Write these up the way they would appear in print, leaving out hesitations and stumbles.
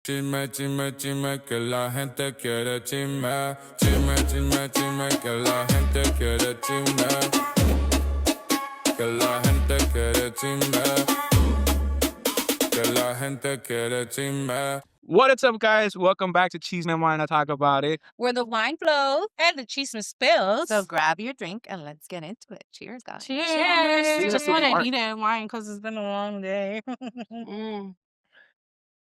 Chisme, chisme, chisme, que la gente quiere chisme. Chisme, chisme, chisme, que la gente quiere chisme. Que la gente quiere chisme. Que la gente quiere chisme. What is up, guys? Welcome back to Chisme Wine. I talk about it. Where the wine flows and the chisme spills. So grab your drink and let's get into it. Cheers, guys. Cheers. Cheers. Just want to eat that wine because it's been a long day.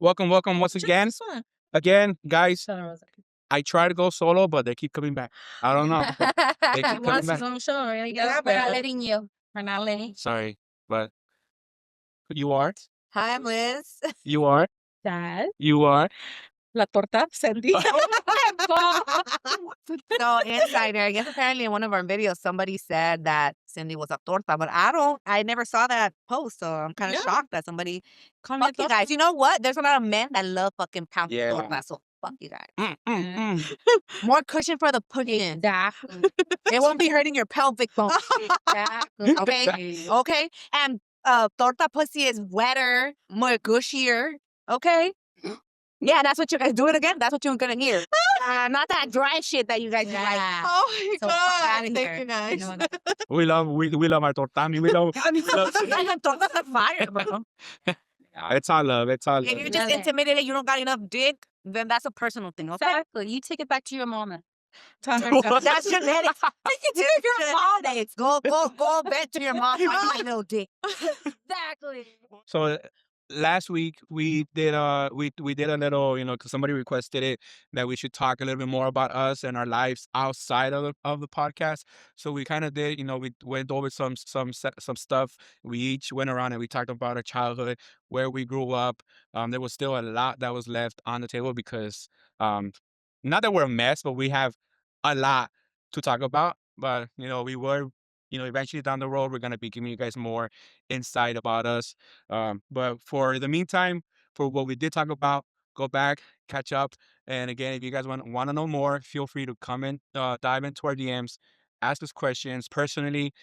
Welcome once again. Just one. Again, guys, So I try to go solo, but they keep coming back. I don't know. They keep coming once back. it's on show, really Yeah, good. we're not letting you. We're not letting. Sorry, but you are. Hi, I'm Liz. You are. Dad. You are. La torta, Sandy. So, insider, I guess apparently in one of our videos, somebody said that Cindy was a torta, but I never saw that post, so I'm kind of Yeah. shocked that somebody, Call me a fuck you torta. guys. You know what? There's a lot of men that love fucking pound Yeah. torta, so fuck you guys. Mm. More cushion for the pudding. Exactly. It won't be hurting your pelvic bone. Exactly. Okay? And torta pussy is wetter, more gushier. Okay? Yeah, that's what you guys do it again. That's what you're gonna hear. Not that dry shit that you guys do. Like, Yeah. oh my So god! outta Thank here. you guys. You know that. We love our tortami. We love. Torta's on fire, bro. It's all love. It's all If love. you're just intimidated, you don't got enough dick, then that's a personal thing. Okay? Exactly. You take it back to your mama. That's genetics. You can do it your mom. Go back to your mom. I my little dick. Exactly. So last week we did a little, because somebody requested it, that we should talk a little bit more about us and our lives outside of the podcast. So we kind of did, we went over some stuff. We each went around and we talked about our childhood, where we grew up. There was still a lot that was left on the table because not that we're a mess, but we have a lot to talk about. But we were, eventually down the road, we're gonna be giving you guys more insight about us. But for the meantime, for what we did talk about, go back, catch up, and again, if you guys want to know more, feel free to comment, dive into our DMs, ask us questions personally.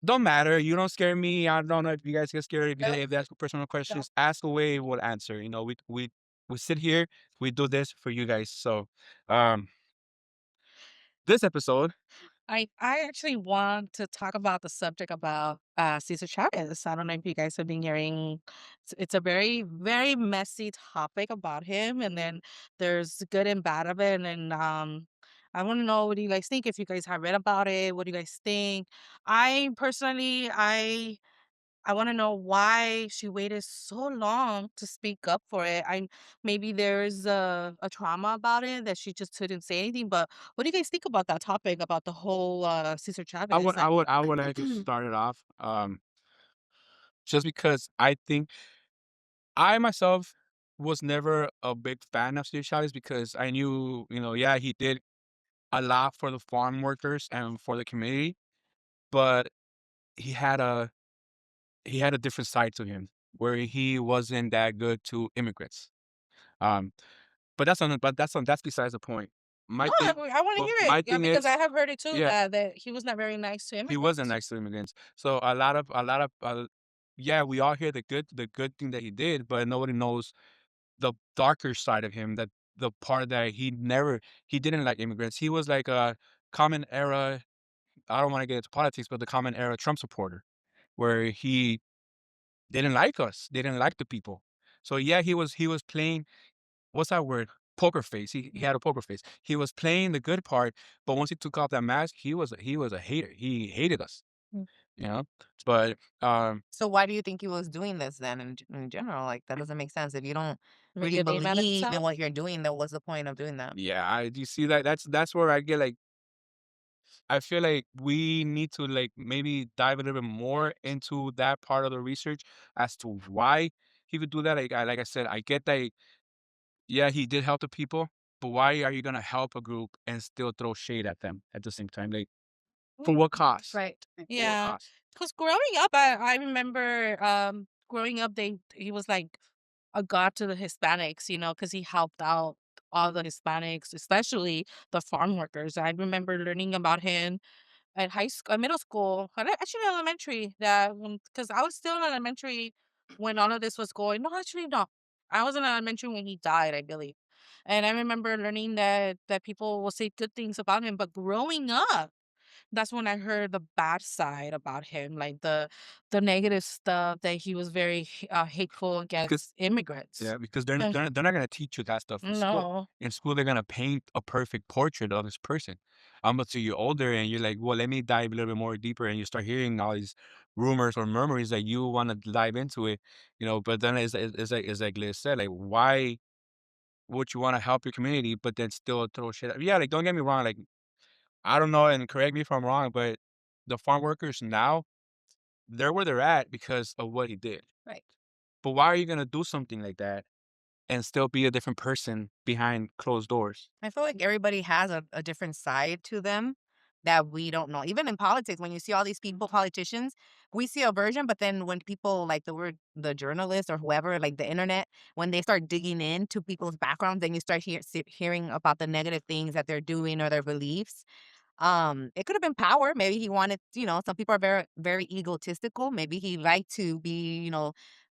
Don't matter. You don't scare me. I don't know if you guys get scared if they ask personal questions. Ask away, we'll answer. We sit here, we do this for you guys. So, this episode. I actually want to talk about the subject about Cesar Chavez. I don't know if you guys have been hearing. It's a very, very messy topic about him, and then there's good and bad of it. And then I want to know, what do you guys think? If you guys have read about it, what do you guys think? I personally, I want to know why she waited so long to speak up for it. Maybe there's a trauma about it that she just couldn't say anything. But what do you guys think about that topic, about the whole Cesar Chavez? I would like to start it off. Just because I think I myself was never a big fan of Steve Chavez because I knew, yeah, he did a lot for the farm workers and for the community, but he had a different side to him where he wasn't that good to immigrants. Um, but that's besides the point. My No, thing, I want to well, hear my it. Yeah, thing because is, I have heard it too, yeah, that he was not very nice to he immigrants. wasn't nice to immigrants. So a lot of yeah, we all hear the good thing that he did, but nobody knows the darker side of him, that the part that he didn't like immigrants. He was like a common era, I don't want to get into politics, but the common era Trump supporter, where he didn't like us, didn't like the people. So yeah, he was playing, what's that word? Poker face. He had a poker face. He was playing the good part, but once he took off that mask, he was a hater. He hated us, Mm. you know. But So why do you think he was doing this then in general? Like, that doesn't make sense. If you don't Make really a name out of believe in himself? what you're doing, then what's the point of doing that? yeah, do you see that? That's where I get like, I feel like we need to like maybe dive a little bit more into that part of the research as to why he would do that. Like I said, I get that. Yeah, he did help the people, but why are you gonna help a group and still throw shade at them at the same time? Like, for what cost? Right. For what Yeah, cost? because growing up, I remember growing up, he was like a god to the Hispanics, because he helped out all the Hispanics, especially the farm workers. I remember learning about him at high school, middle school, actually elementary. That because I was still in elementary when all of this was going. No, actually, no. I was in elementary when he died, I believe. And I remember learning that people will say good things about him, but growing up, that's when I heard the bad side about him, like the negative stuff that he was very hateful against immigrants. Yeah, because they're Uh, they're they're not gonna teach you that stuff in school. No, In school, they're gonna paint a perfect portrait of this person. Until you're older and you're like, well, let me dive a little bit more deeper, and you start hearing all these rumors or murmurs that you want to dive into it, But then it's like Liz said, like, why would you want to help your community, but then still throw shit? Yeah, like don't get me wrong, like I don't know, and correct me if I'm wrong, but the farm workers now they're where they're at because of what he did. right. But why are you gonna do something like that and still be a different person behind closed doors? I feel like everybody has a different side to them that we don't know. Even in politics, when you see all these people, politicians, we see a version, but then when people like the journalists or whoever, like the internet, when they start digging into people's backgrounds, then you start hearing about the negative things that they're doing or their beliefs. It could have been power. Maybe he wanted, some people are very, very egotistical. Maybe he liked to be,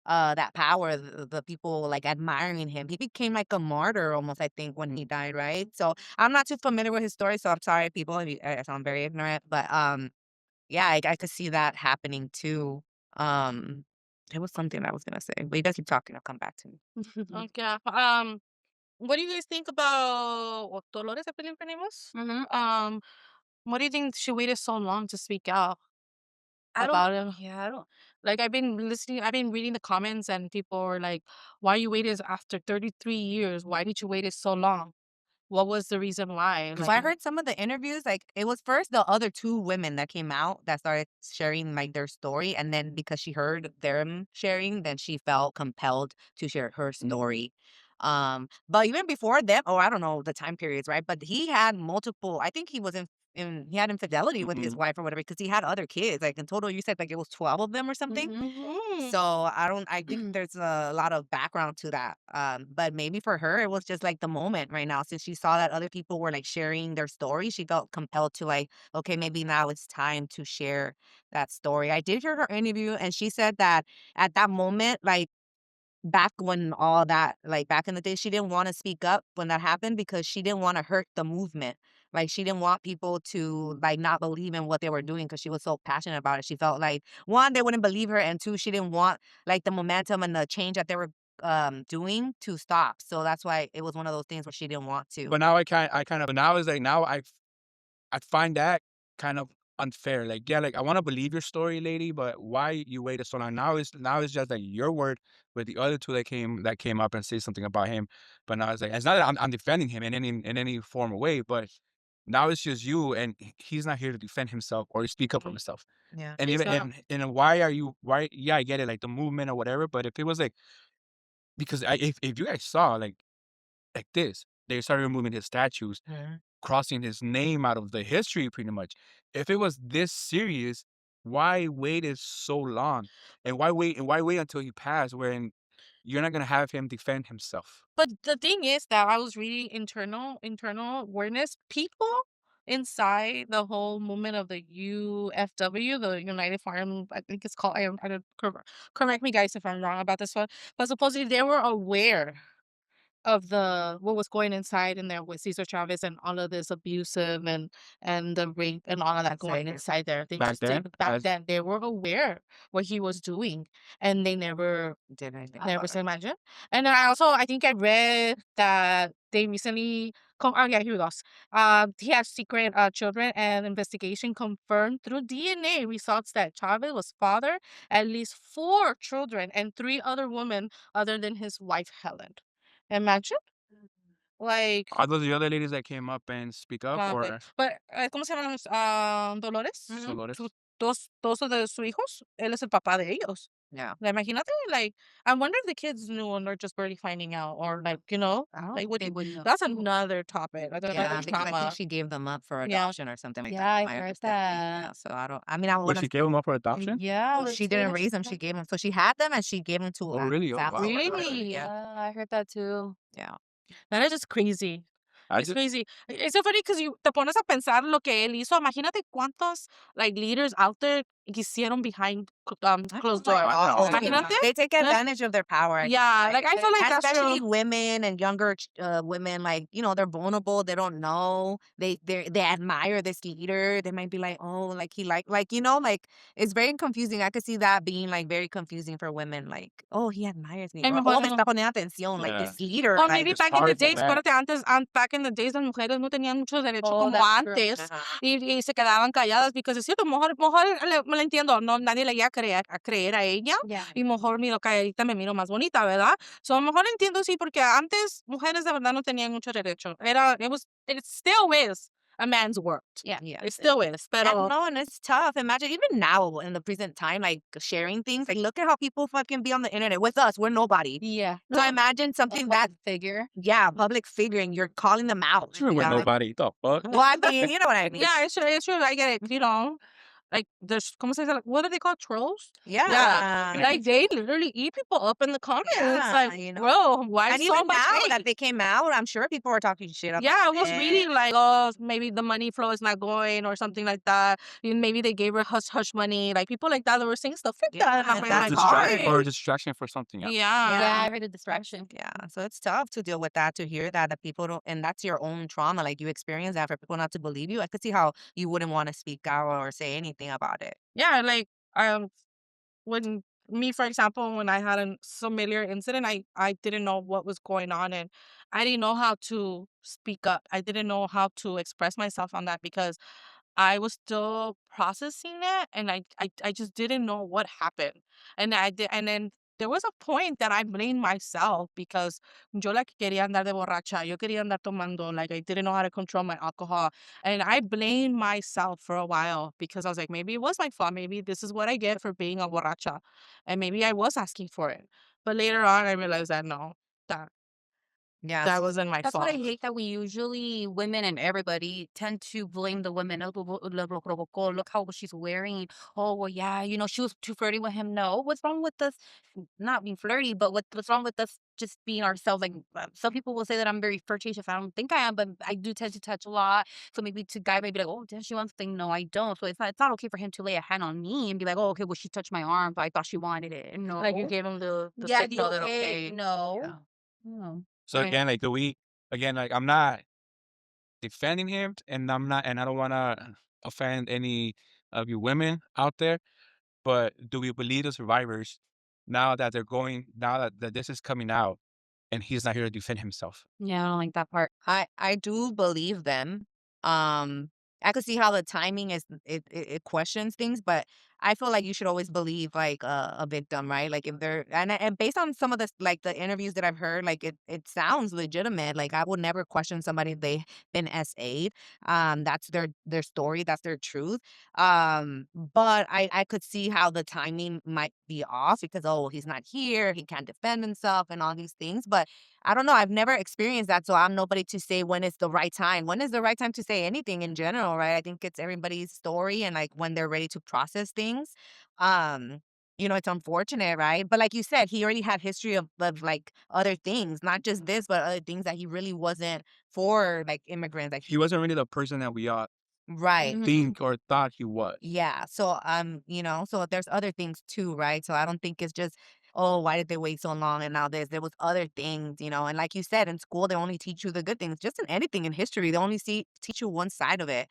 that power, the people like admiring him. He became like a martyr almost, I think, when he died, right? So I'm not too familiar with his story, so I'm sorry, people, if I sound very ignorant. But yeah, I could see that happening too. Um, it was something I was gonna say, but you guys keep talking. I'll come back to me. Okay. What do you guys think about Dolores? I believe her name was. What do you think she waited so long to speak out I don't. about him? Yeah, I don't. Like I've been reading the comments, and people were like, "Why you waited after 33 years? Why did you wait it so long? What was the reason why?" So I heard some of the interviews, like it was first the other two women that came out that started sharing like their story, and then because she heard them sharing, then she felt compelled to share her story. But even before them, or I don't know the time periods, right? But he had multiple. I think he was in he had infidelity with his wife or whatever because he had other kids. Like in total, you said like it was 12 of them or something. So I think there's a lot of background to that. But maybe for her, it was just like the moment right now, since she saw that other people were like sharing their story, she felt compelled to like, okay, maybe now it's time to share that story. I did hear her interview and she said that at that moment, like back when all that, like back in the day, she didn't want to speak up when that happened because she didn't want to hurt the movement. Like she didn't want people to like not believe in what they were doing because she was so passionate about it. She felt like one, they wouldn't believe her, and two, she didn't want like the momentum and the change that they were doing to stop. So that's why it was one of those things where she didn't want to. But now but now it's like now I find that kind of unfair. Like, yeah, like I want to believe your story, lady, but why you waited so long? Now it's just like your word with the other two that came up and say something about him. But now it's like it's not that I'm defending him in any form or way, but now it's just you, and he's not here to defend himself or speak up for himself. Yeah. And He's even not. and why are you why? Yeah, I get it, like the movement or whatever. But if it was like because if you guys saw like this, they started removing his statues, crossing his name out of the history pretty much. If it was this serious, why waited so long? And why wait until he passed when you're not gonna have him defend himself? But the thing is that I was reading internal awareness. People inside the whole movement of the UFW, the United Farm, I think it's called. I don't correct me, guys, if I'm wrong about this one. But supposedly they were aware of the what was going inside in there with Cesar Chavez and all of this abusive and the rape and all of that going inside there. They Back just then, did back as then. They were aware what he was doing, and they never Did anything never about said it. imagine. And then I think I read that they recently. Oh yeah, here we go. He had secret children, and investigation confirmed through DNA results that Chavez was father at least 4 children and 3 other women other than his wife Helen. Imagine, like, are those the other ladies that came up and speak up or ¿cómo se llaman? Dolores. Dolores? Dos de sus hijos, él es el papá de ellos. Yeah. Like, imagínate, like, I wonder if the kids knew and they're just barely finding out, or like, I don't like, think what they you, would know. that's another topic, like Yeah, another because I think trauma. she gave them up for Yeah. adoption or something like Yeah, that. I my heard understanding. that. Yeah, so I don't. I mean, I But want she to. gave them up for adoption? Yeah, She didn't raise them. She gave them. So she had them and she gave them to Oh, really? Oh, family. wow. or whatever. Really? Yeah. Yeah, I heard that too. Yeah. That is just crazy. I It's just crazy. It's so funny because you te pones a pensar lo que él hizo. Imagínate cuántos like leaders out there hicieron behind closed Oh my doors. God. Imagínate. They take advantage of their power. Yeah, like I feel like that's especially true. women and younger women, like, they're vulnerable. They don't know. They admire this leader. They might be like, oh, like he like, like it's very confusing. I could see that being like very confusing for women. Like, oh, he admires me. Ay, Or, mejor oh, me no. está poniendo atención. Like this leader. Or Like, maybe It's back in the hard for days, men. espérate, antes, back in the days, las mujeres no tenían muchos derechos Oh, como that's true. antes Ajá. y se quedaban calladas, porque es cierto, mejor me lo entiendo, no, nadie le iba a creer a ella y mejor miro calladita, me miro más bonita, ¿verdad? So, a lo mejor entiendo, sí, porque antes mujeres de verdad no tenían mucho derecho. It still is a man's world. Yeah. It still is, pero No, and it's tough. Imagine even now in the present time, like sharing things. Like, look at how people fucking be on the internet with us. We're nobody. Yeah. So imagine something that, figure. yeah, public figure, and you're calling them out. Sure, with nobody. The fuck? Well, I mean, you know what I mean. yeah, it's true, I get it, like there's, ¿cómo se dice? Like, what are they called? Trolls? Yeah. Like they literally eat people up in the comments. Yeah, Like, bro, why And so even much now hate? that they came out, I'm sure people were talking shit about Yeah, I was it. reading like, oh, maybe the money flow is not going or something like that. Maybe they gave her hush money. Like people like that were saying stuff like that. And I'm that's like, Distraction "Alright." for distraction for something else. Yeah. Yeah, I heard a distraction. Yeah, so it's tough to deal with that, to hear that people don't, and that's your own trauma. Like, you experience that, for people not to believe you. I could see how you wouldn't want to speak out or say anything about it. Yeah, like when me, for example, when I had a similar incident, I didn't know what was going on and I didn't know how to speak up. I didn't know how to express myself on that because I was still processing it and I just didn't know what happened. And then there was a point that I blamed myself because yo la que quería andar de borracha, yo quería andar tomando, like I didn't know how to control my alcohol. And I blamed myself for a while because I was like, maybe it was my fault. Maybe this is what I get for being a borracha. And maybe I was asking for it. But later on I realized that no, that Yeah, that wasn't my That's fault. what I hate, that we usually, women and everybody, tend to blame the women. Oh, lo provocó. Look how she's wearing. Oh, well, yeah, she was too flirty with him. No, what's wrong with us? Not being flirty, but what's wrong with us just being ourselves? Like, some people will say that I'm very flirtatious. I don't think I am, but I do tend to touch a lot. So maybe to guy may be like, oh, does she want something? No, I don't. So it's not okay for him to lay a hand on me and be like, oh, okay, well, she touched my arm, but I thought she wanted it. No. Like you gave him the yeah, signal that okay. okay. No. Yeah. No. So Right. again, like I'm not defending him, and I don't want to offend any of you women out there. But do we believe the survivors now that that this is coming out, and he's not here to defend himself? Yeah, I don't like that part. I do believe them. I could see how the timing is, it questions things, but I feel like you should always believe like a victim, right? Like, if they're, and based on some of the, like, the interviews that I've heard, like it sounds legitimate. Like, I would never question somebody if they've been SA'd. That's their story, that's their truth. But I could see how the timing might be off because, oh, he's not here, he can't defend himself and all these things. But I don't know. I've never experienced that, so I'm nobody to say when is the right time. When is the right time to say anything in general, right? I think it's everybody's story and like when they're ready to process things. Um, it's unfortunate, right? But like you said, he already had history of like other things, not just this, but other things that he really wasn't for, like immigrants. Like, He wasn't really the person that we all right. Mhm. think or thought he was. Yeah. So so there's other things too, right? So I don't think it's just, oh, why did they wait so long and now there was other things, and like you said, in school they only teach you the good things. Just in anything in history, they only teach you one side of it.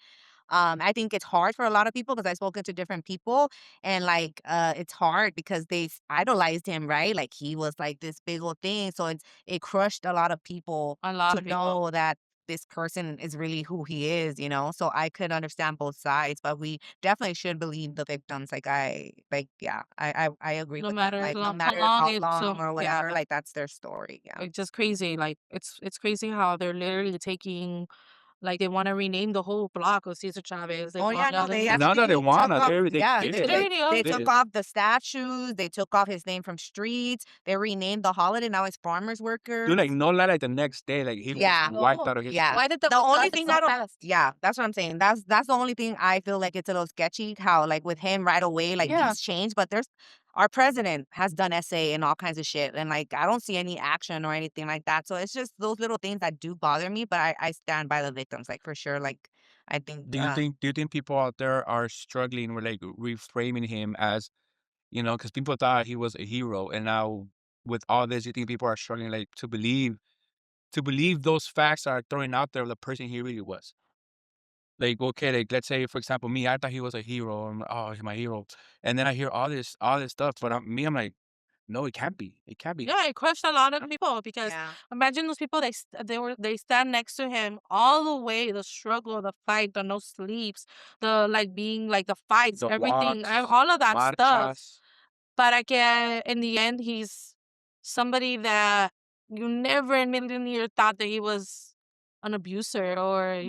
I think it's hard for a lot of people because I've spoken to different people, and like it's hard because they idolized him, right? Like, he was like this big old thing. So it crushed a lot of people A lot to of people. know that this person is really who he is. So I could understand both sides, but we definitely should believe the victims. I agree No with matter that. Like, no how matter long how it's long or whatever, yeah. like, that's their story. Yeah. It's just crazy. Like it's crazy how they're literally taking, like they want to rename the whole block of Cesar Chavez. They Oh, yeah, want no, to they Not that they actually wanna, took off, they yeah, did. They already are. they Did. took off the statues, they took off his name from streets, they renamed the holiday, now it's farmers workers. Dude, like no lie, like the next day, like he Yeah. was wiped out of history. Yeah. Why did the The only process thing so I don't, fast? yeah, that's what I'm saying. That's the only thing I feel like it's a little sketchy, how like with him right away, like Yeah. things change, but our president has done essay and all kinds of shit, and like I don't see any action or anything like that. So it's just those little things that do bother me, but I stand by the victims, like, for sure. Like, I think, Do you think people out there are struggling with like reframing him as, because people thought he was a hero, and now with all this, you think people are struggling like to believe those facts are throwing out there of the person he really was. Like, okay, like let's say for example, me, I thought he was a hero. Oh, he's my hero, and then I hear all this stuff, but I'm like, no, it can't be. It can't be. Yeah, it crushed a lot of people because yeah. imagine those people they stand next to him all the way, the struggle, the fight, the no sleeps, the like being like the fights, The everything, walks, all of that stuff. marchas. But again, in the end, he's somebody that you never in a million years thought that he was an abuser or,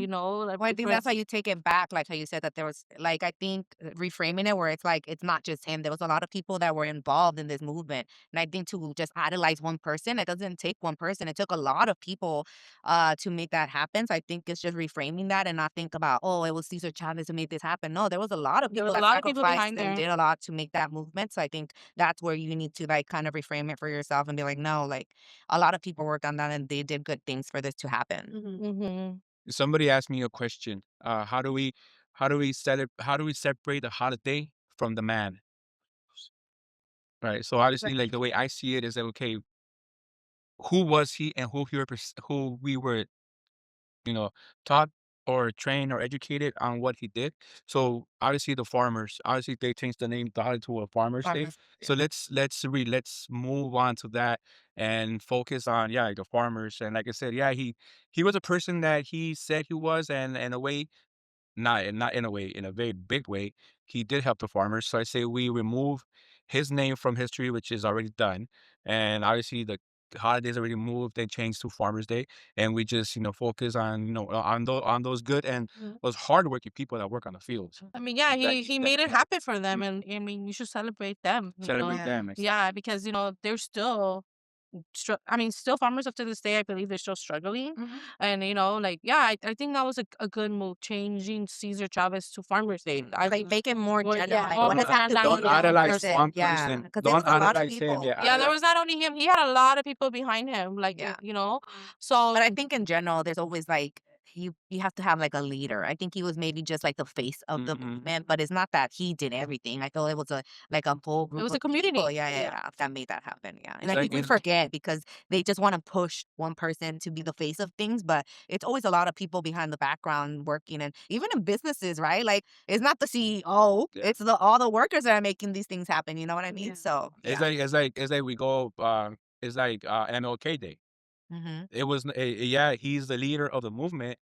like Well, I think that's how you take it back, like how you said that there was, like, I think reframing it where it's like, it's not just him. There was a lot of people that were involved in this movement. And I think to just idolize one person, it doesn't take one person. It took a lot of people to make that happen. So I think it's just reframing that and not think about, oh, it was Cesar Chavez who made this happen. No, there was a lot of there people was a that lot of people sacrificed behind and there. did a lot to make that movement. So I think that's where you need to like kind of reframe it for yourself and be like, no, like a lot of people worked on that and they did good things for this to happen. Mm-hmm. Somebody asked me a question. How do we separate the holiday from the man? Right. So obviously, like the way I see it is that, okay, who was he and who we were, taught or trained or educated on what he did. So obviously the farmers, obviously they changed the name the holiday to a Farmers Day. Farmers, So let's move on to that and focus on, yeah, like the farmers. And like I said, yeah, he was a person that he said he was, and in a way, not in a way, in a very big way, he did help the farmers. So I say we remove his name from history, which is already done, and obviously the holidays already moved and changed to Farmers Day, and we just focus on on those good and those hardworking people that work on the fields. I mean, yeah, That he that made it happen for them, and I mean, you should celebrate them. celebrate Yeah. them. Yeah, because they're still, I mean, still farmers up to this day. I believe they're still struggling, and like yeah, I think that was a good move, changing Cesar Chavez to Farmers Day. I Like make it more Well, general. yeah, Like more what does that have to do Don't with one idolize person? one Yeah, person. because there Don't was a lot of idolize him. people. Yeah, there was not only him; he had a lot of people behind him. Like Yeah. so. But I think in general, there's always like you have to have like a leader. I think he was maybe just like the face of the movement, but it's not that he did everything. I feel it was like a whole group was a of community. people, yeah, Yeah. that made that happen. Yeah, and It's I like think we it's forget because they just want to push one person to be the face of things, but it's always a lot of people behind the background working, and even in businesses, right? Like it's not the CEO, Yeah. it's all the workers that are making these things happen. You know what I mean? Yeah. So it's yeah. like we go. It's like MLK Day. It was yeah, he's the leader of the movement.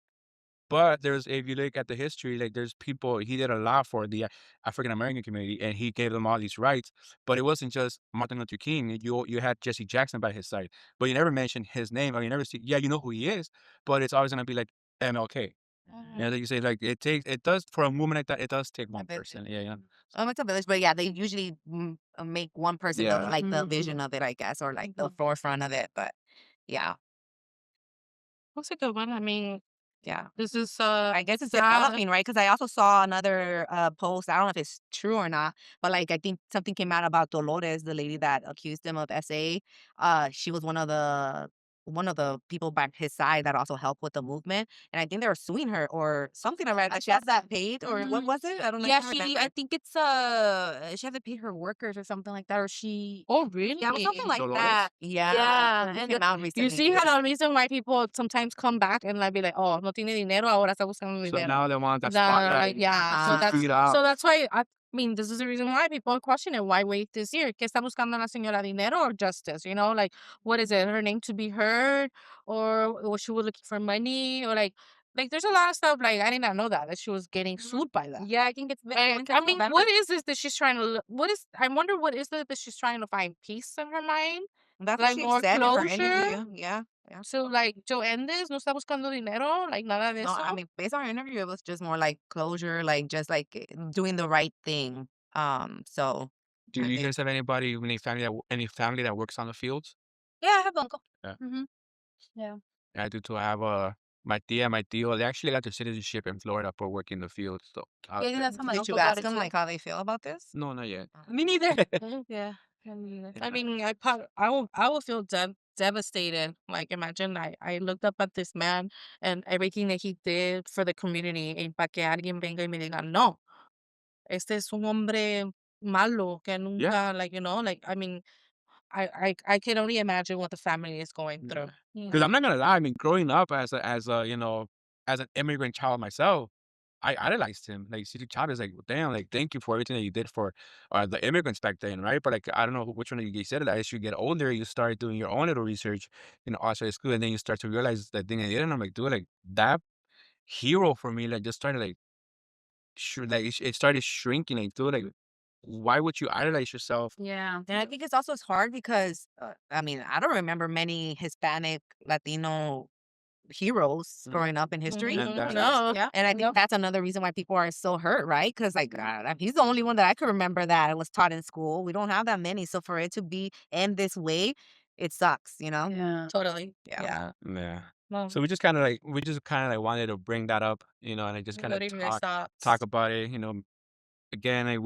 But if you look at the history, like there's people, he did a lot for the African American community, and he gave them all these rights. But it wasn't just Martin Luther King. You had Jesse Jackson by his side, but you never mention his name, or you never see. Yeah, you know who he is, but it's always gonna be like MLK. Like you say, like it does for a movement like that. It does take one village. person. Yeah, yeah. It's a village, but yeah, they usually make one person Yeah. like the vision of it, I guess, or like the forefront of it. But yeah, What's a good one? I mean, yeah. this is I guess it's sad. developing, right? Because I also saw another post. I don't know if it's true or not, but like I think something came out about Dolores, the lady that accused him of SA. She was one of the people by his side that also helped with the movement, and I think they were suing her or something. I read that she has that paid, or what was it? I don't know. Yeah, I can't remember. I think it's she had to pay her workers or something like that, or she. Oh, really? Yeah, it was something like Dolores? that. Yeah, Yeah, something and came out You recently. see how the reason why people sometimes come back and like be like, oh, no tiene dinero, ahora está buscando So dinero. now they want that Like, spotlight. yeah, to figure it out. so that's why I mean this is the reason why people are questioning why wait this year. ¿Qué está buscando la señora, dinero or justice? Like what is it? Her name to be heard, or she was looking for money, or like there's a lot of stuff like I did not know that she was getting sued by that. Yeah, I think it's been. Like, I mean, what is this that she's trying to? What is? I wonder what is it that she's trying to find peace in her mind, That's like what she more said in her closure. interview. Yeah. Yeah. So like Joe Endes no está buscando dinero, like nada de No, eso. I mean, based on her interview, it was just more like closure, like just like doing the right thing. So Do I you think guys have any family that works on the fields? Yeah, I have uncle. Yeah. Yeah. I do too. I have my tia, my tío. They actually got their citizenship in Florida for working the fields. So Yeah, I think that's how my did uncle you got ask it them too. like how they feel about this? no, not yet. Me neither. Yeah. I mean, I will feel devastated. Like, imagine I looked up at this man and everything that he did for the community, y para que alguien venga y me diga, no, este es un hombre malo que Yeah. nunca, like, like, I mean, I can only imagine what the family is going through. Because I'm not gonna lie, I mean, growing up as a as an immigrant child myself, I idolized him. Like Cesar Chavez, like damn, like thank you for everything that you did for the immigrants back then, right? But like I don't know which one of you said it. As you get older, you start doing your own little research, outside of school, and then you start to realize that thing. And I'm like, dude, like that hero for me, like just started like like it started shrinking. Like, dude, like why would you idolize yourself? Yeah. And I think it's also hard because, I mean, I don't remember many Hispanic, Latino heroes growing up in history. And that- No. Yeah. And I think that's another reason why people are so hurt, right? Because, like, he's the only one that I could remember that was taught in school. We don't have that many. So for it to be end this way, it sucks, Yeah. Totally. Yeah. Yeah. Well, So we just kind of like wanted to bring that up, and I just kind what of are your thoughts? talk about it, again, like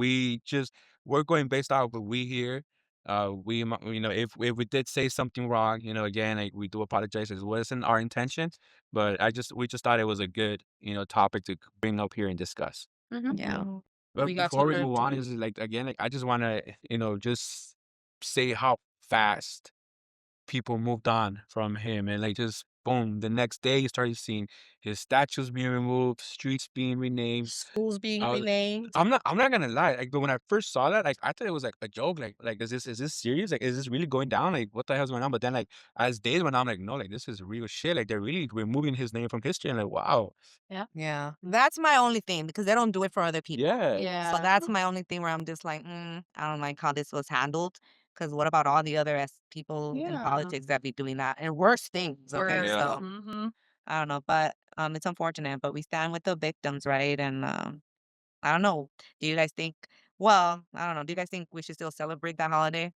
we're going based off what we hear. If we did say something wrong, again, like we do apologize. It wasn't our intention, but we just thought it was a good, topic to bring up here and discuss. Mhm. Yeah. Mhm. But We got before we to move on, is like again, like I just want to, just say how fast people moved on from him, and like just boom, the next day you started seeing his statues being removed, streets being renamed. schools being I was renamed. I'm not gonna lie, like, but when I first saw that, like, I thought it was, like, a joke, like, is this serious? Like, is this really going down? Like, what the hell's going on? But then, like, as days went on, I'm like, "No, like, this is real shit." Like, they're really removing his name from history, and like, wow. Yeah. That's my only thing because they don't do it for other people. Yeah. Yeah. So that's my only thing where I'm just like, I don't like how this was handled. Because what about all the other people in Yeah. politics that be doing that and worse things? Okay, Worse. Yeah. so Mhm. I don't know, but it's unfortunate. But we stand with the victims, right? And I don't know. Do you guys think? Well, I don't know. Do you guys think we should still celebrate that holiday?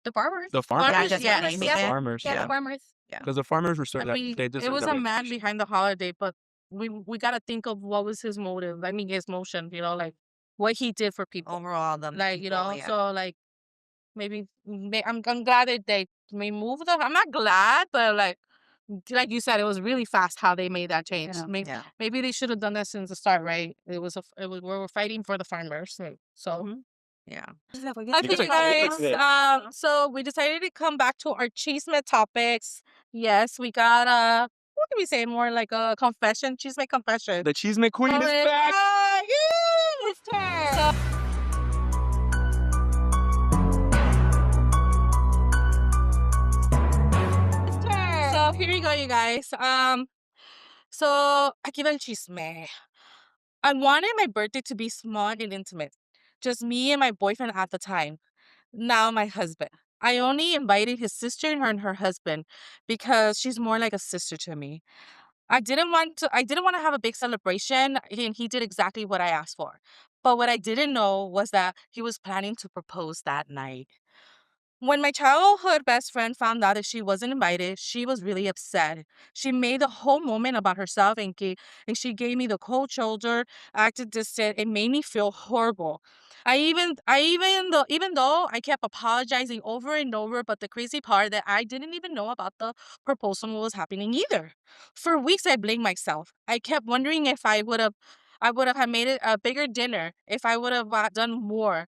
The farmers. The farmers. Yeah, just yes. name it Yeah. then? Farmers, Yeah, yeah. the farmers. Because the farmers were I mean, they it deserve was that a man recognition. behind the holiday, but we gotta think of what was his motive. I mean, his motion. Like what he did for people. Overall, the Like people, yeah. so like maybe I'm glad that they removed them. I'm not glad, but like you said, it was really fast how they made that change. Yeah. Yeah. Maybe they should have done that since the start, right? We were fighting for the farmers, right? So. Yeah. Okay, guys. So we decided to come back to our chisme topics. Yes, we got what can we say? More like a confession, chisme confession. The Chisme Queen is Alright, back. yay, it's her. So here you go, you guys. So aquí va el chisme. I wanted my birthday to be small and intimate, just me and my boyfriend at the time. Now my husband. I only invited his sister and her husband because she's more like a sister to me. I didn't want to have a big celebration, and he did exactly what I asked for. But what I didn't know was that he was planning to propose that night. When my childhood best friend found out that she wasn't invited, she was really upset. She made the whole moment about herself and she gave me the cold shoulder, acted distant, it made me feel horrible. Even though I kept apologizing over and over, but the crazy part that I didn't even know about the proposal was happening either. For weeks I blamed myself. I kept wondering if I would have had made it a bigger dinner, if I would have done more.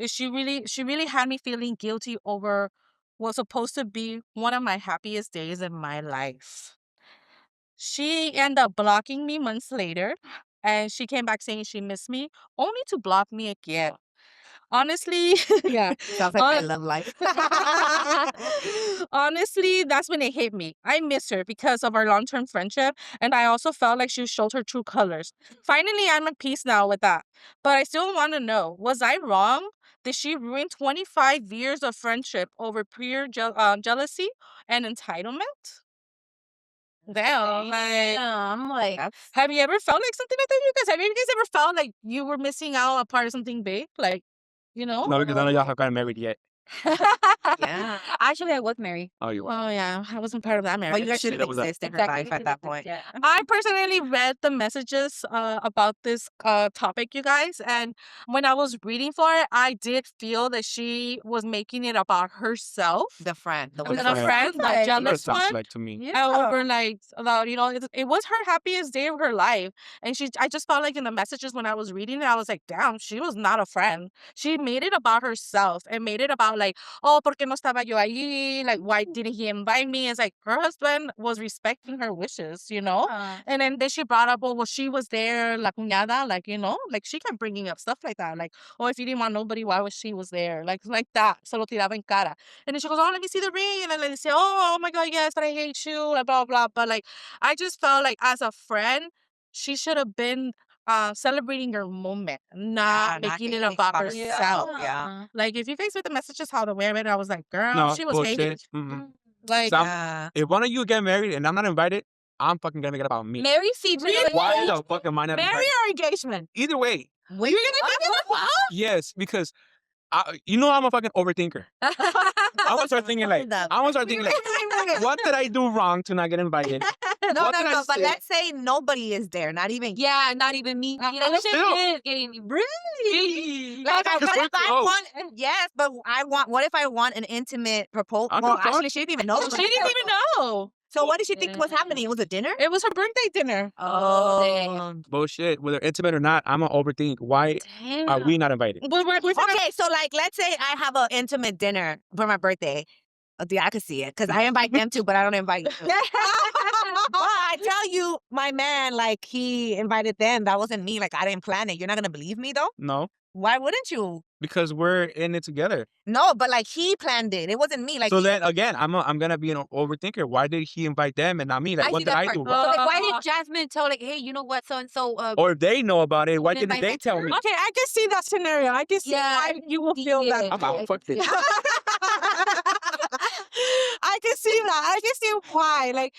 She really had me feeling guilty over what's supposed to be one of my happiest days in my life. She ended up blocking me months later, and she came back saying she missed me, only to block me again. Honestly, yeah. Sounds like my hon- love life. Honestly, that's when it hit me. I miss her because of our long-term friendship, and I also felt like she showed her true colors. Finally, I'm at peace now with that. But I still want to know, was I wrong? Did she ruin 25 years of friendship over pure jealousy and entitlement? Damn, I'm like, That's have you ever felt like something like that, you guys? Have you guys ever felt like you were missing out on part of something big? Like, No, because none of y'all have gotten married yet. Yeah. Actually, I was married. Oh, you are. Oh yeah, I wasn't part of that marriage. Well, you guys should That have was a- exist in her life at that point. Yeah. I personally read the messages about this topic, you guys, and when I was reading for it, I did feel that she was making it about herself. The friend. The And one then friend. a friend, Like- that That's what it jealous sounds one. like to me. Over like about it was her happiest day of her life, and I just felt like in the messages when I was reading it, I was like, damn, she was not a friend. She made it about herself and made it about like, oh, ¿por qué no estaba yo allí? Like, why didn't he invite me? It's like her husband was respecting her wishes, you know. And then she brought up, oh, well, she was there, la cuñada, like, you know, like she kept bringing up stuff like that, like, oh, if you didn't want nobody, why was she was there, like that. Se lo tiraba en cara. And then she goes, oh, let me see the ring. And then they say, oh my God, yes, but I hate you, like, blah, blah. But like, I just felt like as a friend, she should have been celebrating her moment, not making it about herself. Yeah. Like, if you guys read the messages how the way I read it, I was like, girl, No, she was bullshit. hating. Mm-mm. Like, Some- Yeah. If one of you get married and I'm not invited, I'm fucking gonna make it about me. Mary C. Why the fuck am I not marry invited? or engagement? Either way, You're gonna make it about? yes, because you know I'm a fucking overthinker. I want to start thinking like, what did I do wrong to not get invited? No, What no, did I no. But say? let's say nobody is there, not even you. Yeah, not even me. You know, this Still. shit is getting really. Like, Because what we're if I close. want? Yes, but what if I want an intimate proposal? I Well, don't fuck. actually, she didn't even know. She didn't even know. So what did she think was happening? It was a dinner. It was her birthday dinner. Oh. Bullshit. Whether intimate or not, I'm gonna overthink. Why are we not invited? Okay, so like, let's say I have an intimate dinner for my birthday. I could see it because I invite them too, but I don't invite you. But I tell you, my man, like he invited them. That wasn't me. Like I didn't plan it. You're not gonna believe me though. No, Why wouldn't you? because we're in it together. No, but like he planned it. It wasn't me. Like So then again, I'm gonna be an overthinker. Why did he invite them and not me? Like, I what see did that I part. do? So, wrong? like, why did Jasmine tell, like, hey, you know what, so and so? Or if they know about it, why Didn't didn't they invite tell her? me? Okay, I can see that scenario. I can see Yeah, why you will feel yeah. that. I'm out. Fuck this. I can see that. I can see why. Like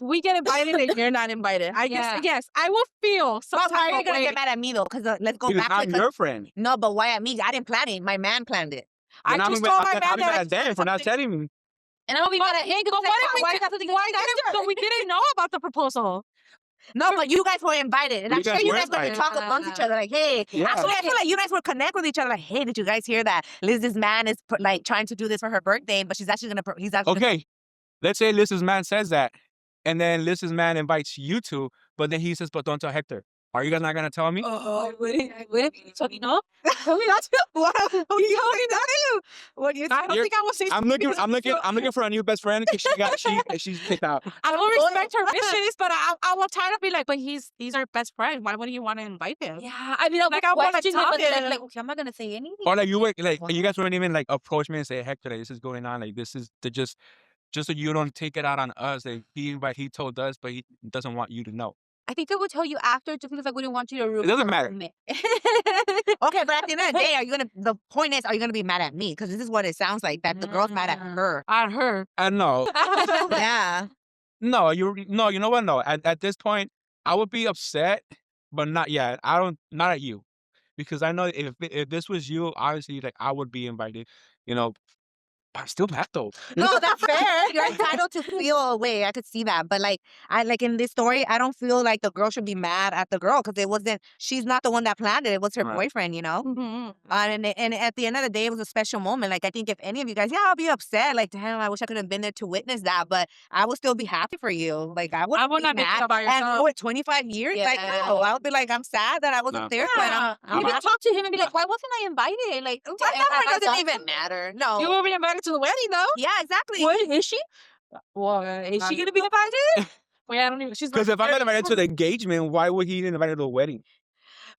we get invited and you're not invited. I guess Yeah. yes, I will feel some But why type are you of gonna way. get mad at me though? Because let's go Because back to I'm it. 'cause- your friend. No, but why at me? I didn't plan it. My man planned it. I Then just I'm told my mad man that I at them for not telling me. And I'll be mad at him because But what if we why did- got something why didn't- but we didn't know about the proposal. No, but you guys were invited, and You I'm sure guys you were guys were invited. talk amongst each other. Like, hey, Yeah. actually, I feel like you guys would connect with each other. Like, hey, did you guys hear that Liz's man is like trying to do this for her birthday, but she's actually gonna. He's actually. Okay, let's say Liz's man says that, and then Liz's man invites you two, but then he says, "But don't tell Hector." Are you guys not gonna tell me? I wouldn't. So, you know? Tell me not to. What? What do you? What do you? I don't You're- think I will say. I'm looking for a new best friend because she's kicked out. I will respect her wishes, but I will try to be like, but he's our best friend. Why wouldn't you want to invite him? Yeah, I mean, Like, I wanna question it, talk but to then, him. like, okay, I'm not gonna say anything. Or like you guys wouldn't even like approach me and say, "Hector, like, this is going on. Like this is to just so you don't take it out on us. Like he told us, but he doesn't want you to know." I think I would tell you after just because I wouldn't want you to ruin It doesn't matter. it. Okay, but at the end of the day, the point is, are you gonna be mad at me? Because this is what it sounds like, that the girl's mad at her. At her. No, Yeah. no, you know what? No, at this point, I would be upset, but not yet. Not at you, because I know if this was you, obviously, like I would be invited. You know, but I'm still mad though. No, that's fair. You're entitled to feel a way. I could see that. But like in this story, I don't feel like the girl should be mad at the girl because she's not the one that planned it. It was her Right. boyfriend, you know? Mhm. And at the end of the day, it was a special moment. Like, I think if any of you guys, I'll be upset. Like, damn, I wish I could have been there to witness that. But I would still be happy for you. Like, I would not be make it mad. about And yourself. 25 years? Like, Yeah. no. I would be like, I'm sad that I wasn't No. there. Yeah. But You can talk to him and be like, why wasn't I invited? Like, that part doesn't even matter. No. You will be invited to the wedding, though. Yeah, exactly. What is she? Well, is she gonna be invited? Well, I don't even. She's Because if I got invited to the engagement, why would he invite her to the wedding?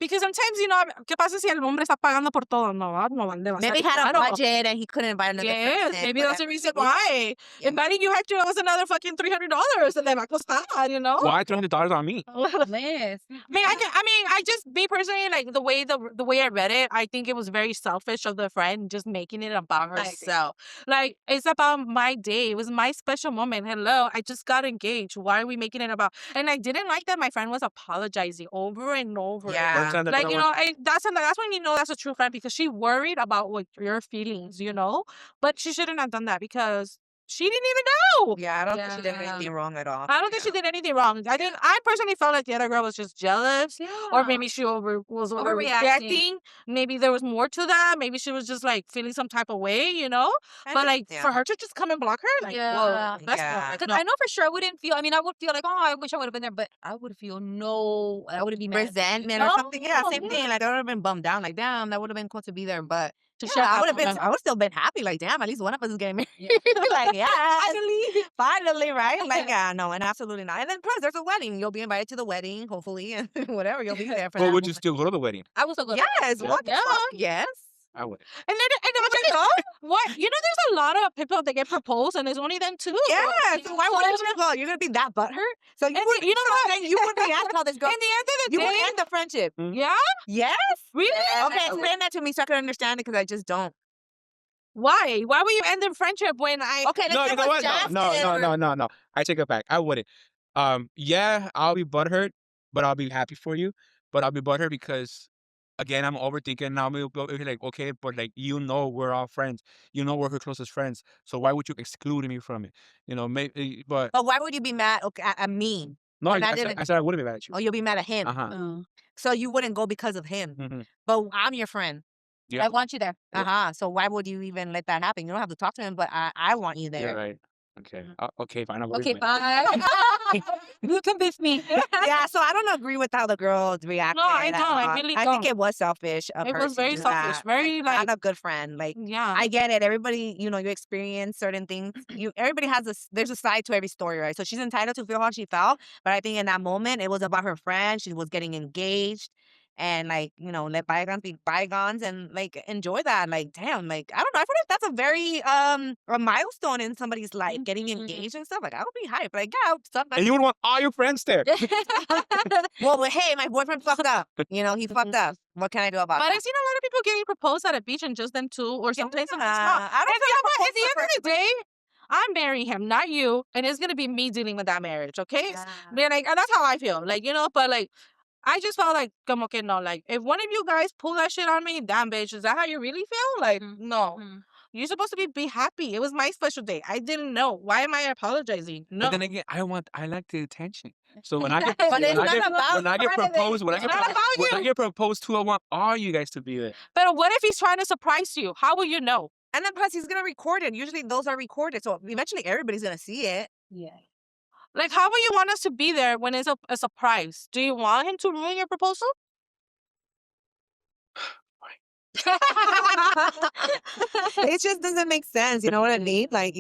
Because sometimes, ¿qué pasa si el hombre está pagando por todo? No, no van a Maybe he had a budget and he couldn't invite another Yes, person. maybe that's the reason why. Inviting you Hector was another fucking $300 and then va a costar, you know? Why $300 on me? Liz. I just me personally, like the way I read it, I think it was very selfish of the friend just making it about agree. herself. Like, it's about my day. It was my special moment. Hello, I just got engaged. Why are we making it about? And I didn't like that my friend was apologizing over and over. Yeah. understand that. Like, you know, that's when you know that's a true friend because she worried about what your feelings, you know? But she shouldn't have done that because she didn't even know. Yeah, I don't think she did Yeah. anything wrong at all. I don't think she did anything wrong. I personally felt like the other girl was just jealous. Or Yeah. maybe she was Overreacting. overreacting. Maybe there was more to that. Maybe she was just like feeling some type of way, you know? But like Yeah. for her to just come and block her, like, Yeah. whoa, that's Yeah. not, like, Because no. I know for sure I wouldn't feel. I mean, I would feel like, oh, I wish I would have been there, but I would feel no. I wouldn't be mad. Resentment or something. Yeah, No, same yeah. thing. Like I would have been bummed down. Like, damn, that would have been cool to be there. But To yeah, share I that would have been. moment. I would still been happy. Like, damn, at least one of us is getting married. Yeah. Like, yeah, finally, right? Like, yeah, no, and absolutely not. And then plus, there's a wedding. You'll be invited to the wedding, hopefully, and whatever. You'll be there for But that. would you moment. still go to the wedding? I was so good. Yes. Yeah. What the Yeah. fuck? Yes. I would. And what? You know, there's a lot of people that get proposed, and there's only them two. Yeah. So why wouldn't you go? You're gonna be that butthurt. So you And would. you know so what? then you would react how this In girl. the end of the You would day, end the friendship. yeah, Yes. really? Okay, explain that to me so I can understand it because I just don't. Why? Why would you end the friendship when I? Okay, let's No, say you know it was what? Justin No, or- no. I take it back. I wouldn't. Yeah, I'll be butthurt, but I'll be happy for you. But I'll be butthurt because, again, I'm overthinking. Now I'll be like, okay, but like, you know, we're all friends. You know, we're her closest friends. So why would you exclude me from it? You know, maybe, but But why would you be mad at me? no, and I I didn't- said I wouldn't be mad at you. Oh, you'll be mad at him. Uh huh. Oh, So you wouldn't go because of him. Mhm. But I'm your friend. Yeah. I want you there. Yeah. So why would you even let that happen? You don't have to talk to him, but I want you there. You're right. Okay. Okay, fine. I'll Okay, wait. bye. You convinced me. Yeah, so I don't agree with how the girl reacted. No, I at don't. I all. really I think don't. it was selfish of It her was to very do selfish. that. Very Not like, a good friend. Like yeah. I get it. Everybody, you experience certain things. Everybody has there's a side to every story, right? So she's entitled to feel how she felt. But I think in that moment, it was about her friend. She was getting engaged. And like, let bygones be bygones and like enjoy that. Like, damn, like I don't know. I feel like that's a very a milestone in somebody's life, getting engaged and stuff. Like I would be hyped. Like, yeah, stuff like And you would want all your friends there. well, but hey, my boyfriend fucked up. He fucked up. What can I do about But that? I've seen a lot of people getting proposed at a beach and just them two, or sometimes something small. I don't And feel you know like what? At the proposal end of the day, I'm marrying him, not you, and it's gonna be me dealing with that marriage. Okay? Then like, and that's how I feel. Like, but like, I just felt like, como que no. Like, if one of you guys pull that shit on me, damn bitch, is that how you really feel? Like, no. You're supposed to be happy. It was my special day. I didn't know. Why am I apologizing? No. But then again, I like the attention. So when I get But when it's I not get about when I get private. proposed, when I It's get not about when I you. get proposed to, I want all you guys to be there. But what if he's trying to surprise you? How will you know? And then plus he's gonna record it. Usually those are recorded, so eventually everybody's gonna see it. Yeah. Like, how will you want us to be there when it's a surprise? Do you want him to ruin your proposal? It just doesn't make sense. You know what I mean? Like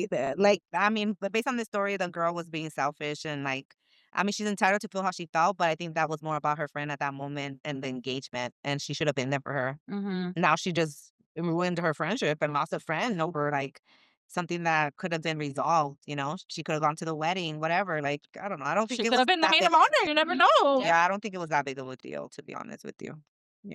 I mean, but based on this story, the girl was being selfish and like, I mean, she's entitled to feel how she felt, but I think that was more about her friend at that moment and the engagement, and she should have been there for her. Now she just ruined her friendship and lost a friend over like something that could have been resolved. She could have gone to the wedding, whatever. Like I don't know. I don't think She it could was have been the that maid big. of honor. You never know. Yeah, I don't think it was that big of a deal, to be honest with you.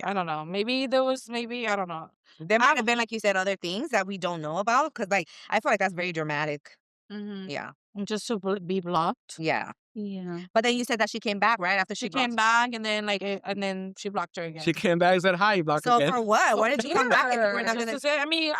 I don't know. Maybe there was, I don't know. There might have been, like you said, other things that we don't know about. Because, like, I feel like that's very dramatic. Yeah. Just to be blocked. Yeah. Yeah. But then you said that she came back, right? After She blocked came back and then and then she blocked her again. She came back and said hi, you blocked So again. for what? Why did you come back if you were not Just gonna? to say, I mean,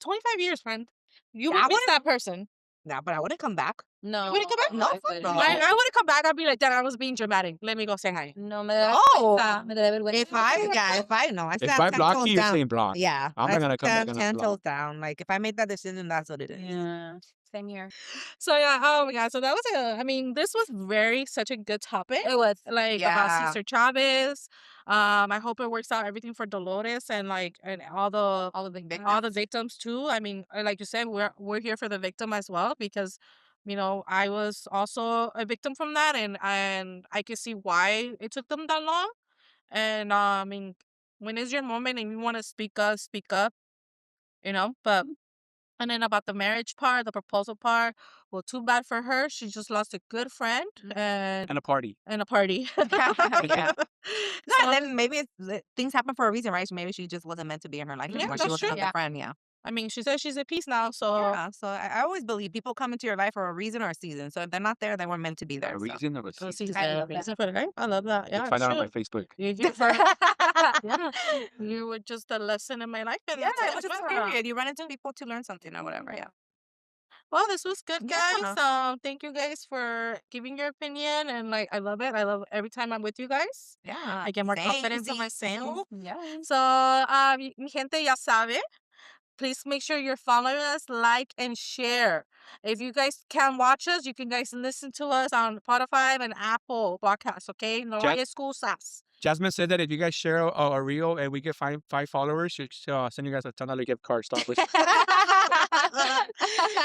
25 years, friend. You Yeah, I would miss wouldn't- that person. Nah, but I wouldn't come back. No. wouldn't come back? No, I fuck wouldn't. no. I would have come back. I'd be like, Dad, I was being dramatic. Let me go say hi. No, me da Oh. vergüenza. Me da vergüenza. If I know, I If stand I 10 block toes you, you're down. staying blocked. Yeah, I'm I not gonna come back stand and 10 unblock. toes down. Like if I made that decision, that's what it is. Yeah. Same here. So yeah, oh my God. So that was I mean, this was such a good topic. It was. Like Yeah. about Cesar Chavez. I hope it works out everything for Dolores and all the victims too. I mean, like you said, we're here for the victim as well because I was also a victim from that, and I can see why it took them that long. And I mean, when it's your moment and you want to speak up, But and then about the marriage part, the proposal part, well, too bad for her. She just lost a good friend And a party. and a party. Yeah. No, So- and then maybe things happen for a reason, right? So maybe she just wasn't meant to be in her life Yeah, anymore. that's She wasn't true. a good friend. Yeah. I mean, she says she's at peace now, so Yeah. So I always believe people come into your life for a reason or a season. So if they're not there, they weren't meant to be there. A so. reason of a so season. she's I a love that. reason for the guy. I love that. You Yeah, can find out on my shoot. Facebook. You for You were just a lesson in my life. And Yeah, that's it was just a period. You run into people to learn something or whatever. Yeah. Well, this was good, guys. Yeah. Thank you guys for giving your opinion, and like I love it. I love every time I'm with you guys. Yeah. I get more confidence in Samesies. myself. Yeah. So, mi gente ya sabe. Please make sure you're following us, like, and share. If you guys can watch us, you can guys listen to us on Spotify and Apple Podcasts, okay? No hay excusas. Jasmine said that if you guys share a reel and we get five followers, she'll send you guys a $10 gift card. Stop it.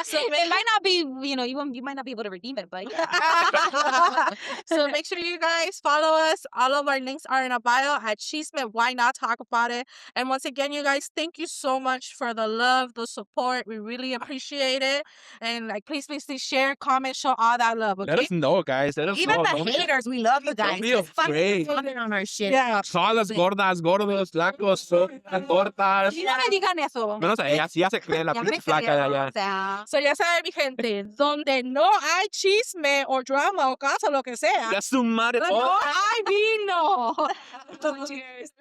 So It might not be, you might not be able to redeem it, but yeah. So make sure you guys follow us. All of our links are in a bio at Chisme. Why not talk about it? And once again, you guys, thank you so much for the love, the support. We really appreciate it. And like, please share, comment, show all that love. Let Okay? us know, guys. Let us Even know. the Don't be- haters, we love you guys. Don't be Just fucking afraid. comment on our shit. Yeah. Todas gordas, gordos, flacos, gordas. Y no me digan eso. Menos a ella, sí ya se cree la Ya me pinche flaca de allá. O sea, So ya saben, mi gente, donde no hay chisme o drama o caso, lo que sea, Ya su madre. no hay vino. Cheers.